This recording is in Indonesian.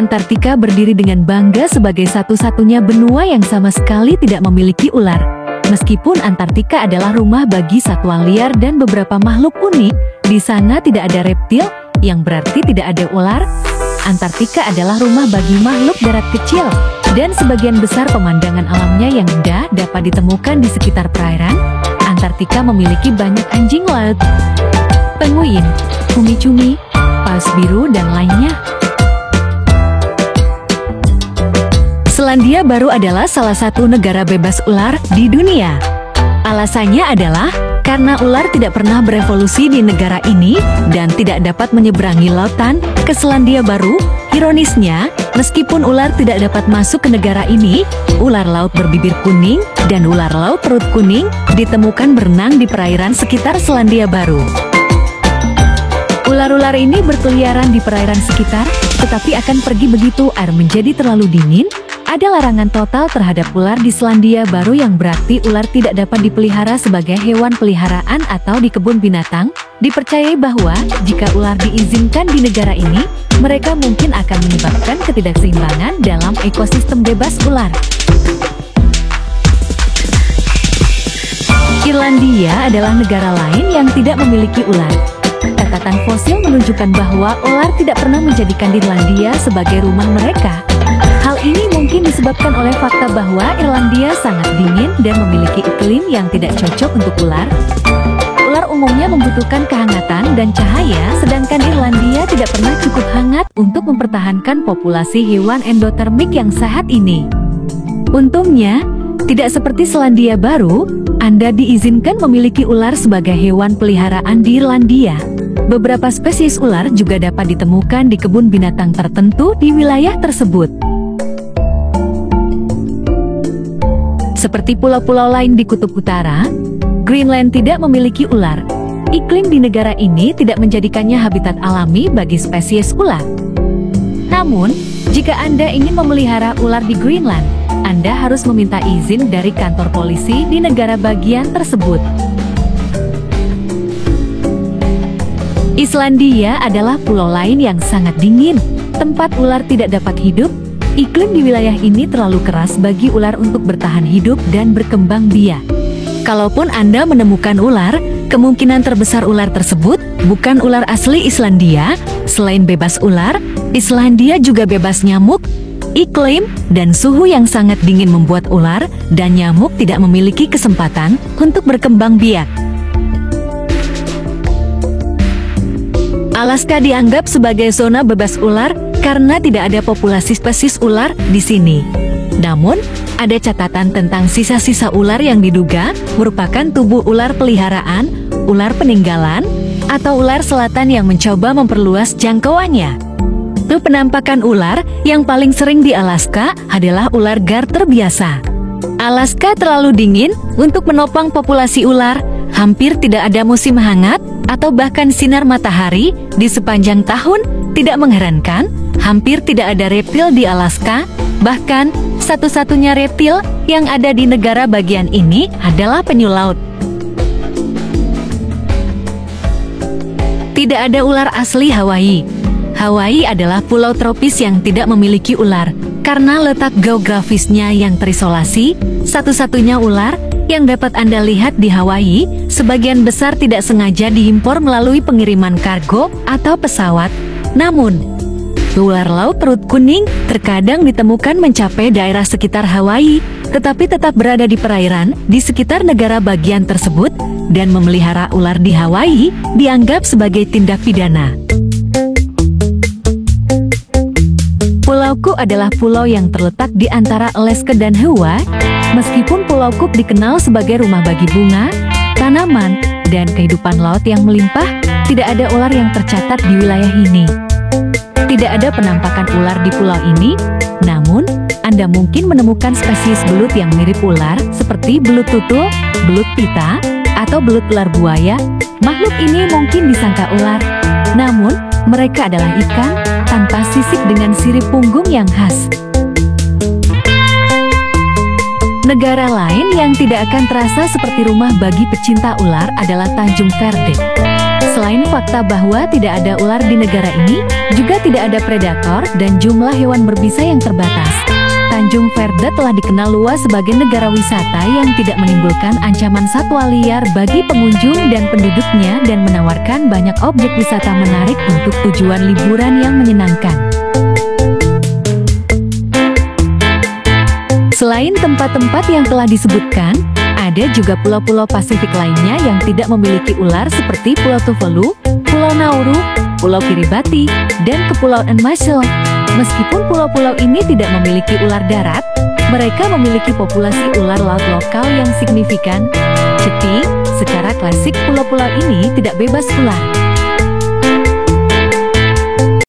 Antartika berdiri dengan bangga sebagai satu-satunya benua yang sama sekali tidak memiliki ular. Meskipun Antartika adalah rumah bagi satwa liar dan beberapa makhluk unik, di sana tidak ada reptil, yang berarti tidak ada ular. Antartika adalah rumah bagi makhluk darat kecil, dan sebagian besar pemandangan alamnya yang indah dapat ditemukan di sekitar perairan. Antartika memiliki banyak anjing laut, penguin, cumi-cumi, paus biru, dan lainnya. Selandia Baru adalah salah satu negara bebas ular di dunia. Alasannya adalah karena ular tidak pernah berevolusi di negara ini dan tidak dapat menyeberangi lautan ke Selandia Baru. Ironisnya, meskipun ular tidak dapat masuk ke negara ini, ular laut berbibir kuning dan ular laut perut kuning ditemukan berenang di perairan sekitar Selandia Baru. Ular-ular ini berkeliaran di perairan sekitar, tetapi akan pergi begitu air menjadi terlalu dingin. Ada larangan total terhadap ular di Selandia Baru, yang berarti ular tidak dapat dipelihara sebagai hewan peliharaan atau di kebun binatang. Dipercayai bahwa jika ular diizinkan di negara ini, mereka mungkin akan menyebabkan ketidakseimbangan dalam ekosistem bebas ular. Irlandia adalah negara lain yang tidak memiliki ular. Catatan fosil menunjukkan bahwa ular tidak pernah menjadikan Irlandia sebagai rumah mereka. Hal ini mungkin disebabkan oleh fakta bahwa Irlandia sangat dingin dan memiliki iklim yang tidak cocok untuk ular. Ular umumnya membutuhkan kehangatan dan cahaya, sedangkan Irlandia tidak pernah cukup hangat untuk mempertahankan populasi hewan endotermik yang sehat ini. Untungnya, tidak seperti Selandia Baru, Anda diizinkan memiliki ular sebagai hewan peliharaan di Irlandia. Beberapa spesies ular juga dapat ditemukan di kebun binatang tertentu di wilayah tersebut. Seperti pulau-pulau lain di Kutub Utara, Greenland tidak memiliki ular. Iklim di negara ini tidak menjadikannya habitat alami bagi spesies ular. Namun, jika Anda ingin memelihara ular di Greenland, Anda harus meminta izin dari kantor polisi di negara bagian tersebut. Islandia adalah pulau lain yang sangat dingin, tempat ular tidak dapat hidup. Iklim di wilayah ini terlalu keras bagi ular untuk bertahan hidup dan berkembang biak. Kalaupun Anda menemukan ular, kemungkinan terbesar ular tersebut bukan ular asli Islandia. Selain bebas ular, Islandia juga bebas nyamuk. Iklim dan suhu yang sangat dingin membuat ular dan nyamuk tidak memiliki kesempatan untuk berkembang biak. Alaska dianggap sebagai zona bebas ular karena tidak ada populasi spesies ular di sini. Namun, ada catatan tentang sisa-sisa ular yang diduga merupakan tubuh ular peliharaan, ular peninggalan, atau ular selatan yang mencoba memperluas jangkauannya. Penampakan ular yang paling sering di Alaska adalah ular garter biasa. Alaska terlalu dingin untuk menopang populasi ular. Hampir tidak ada musim hangat atau bahkan sinar matahari di sepanjang tahun. Tidak mengherankan, hampir tidak ada reptil di Alaska. Bahkan, satu-satunya reptil yang ada di negara bagian ini adalah penyu laut. Tidak ada ular asli Hawaii. Hawaii adalah pulau tropis yang tidak memiliki ular. Karena letak geografisnya yang terisolasi, satu-satunya ular yang dapat Anda lihat di Hawaii, sebagian besar tidak sengaja diimpor melalui pengiriman kargo atau pesawat. Namun, ular laut perut kuning terkadang ditemukan mencapai daerah sekitar Hawaii, tetapi tetap berada di perairan di sekitar negara bagian tersebut, dan memelihara ular di Hawaii dianggap sebagai tindak pidana. Pulau Cook adalah pulau yang terletak di antara Alaska dan Hawaii. Meskipun Pulau Cook dikenal sebagai rumah bagi bunga, tanaman, dan kehidupan laut yang melimpah, tidak ada ular yang tercatat di wilayah ini. Tidak ada penampakan ular di pulau ini, namun Anda mungkin menemukan spesies belut yang mirip ular seperti belut tutul, belut pita, atau belut ular buaya. Makhluk ini mungkin disangka ular, namun mereka adalah ikan tanpa sisik dengan sirip punggung yang khas. Negara lain yang tidak akan terasa seperti rumah bagi pecinta ular adalah Tanjung Verde. Selain fakta bahwa tidak ada ular di negara ini, juga tidak ada predator dan jumlah hewan berbisa yang terbatas. Tanjung Verde telah dikenal luas sebagai negara wisata yang tidak menimbulkan ancaman satwa liar bagi pengunjung dan penduduknya dan menawarkan banyak objek wisata menarik untuk tujuan liburan yang menyenangkan. Selain tempat-tempat yang telah disebutkan, ada juga pulau-pulau Pasifik lainnya yang tidak memiliki ular seperti Pulau Tuvalu, Pulau Nauru, Pulau Kiribati, dan Kepulauan Marshall. Meskipun pulau-pulau ini tidak memiliki ular darat, mereka memiliki populasi ular laut lokal yang signifikan. Jadi, secara klasik pulau-pulau ini tidak bebas ular.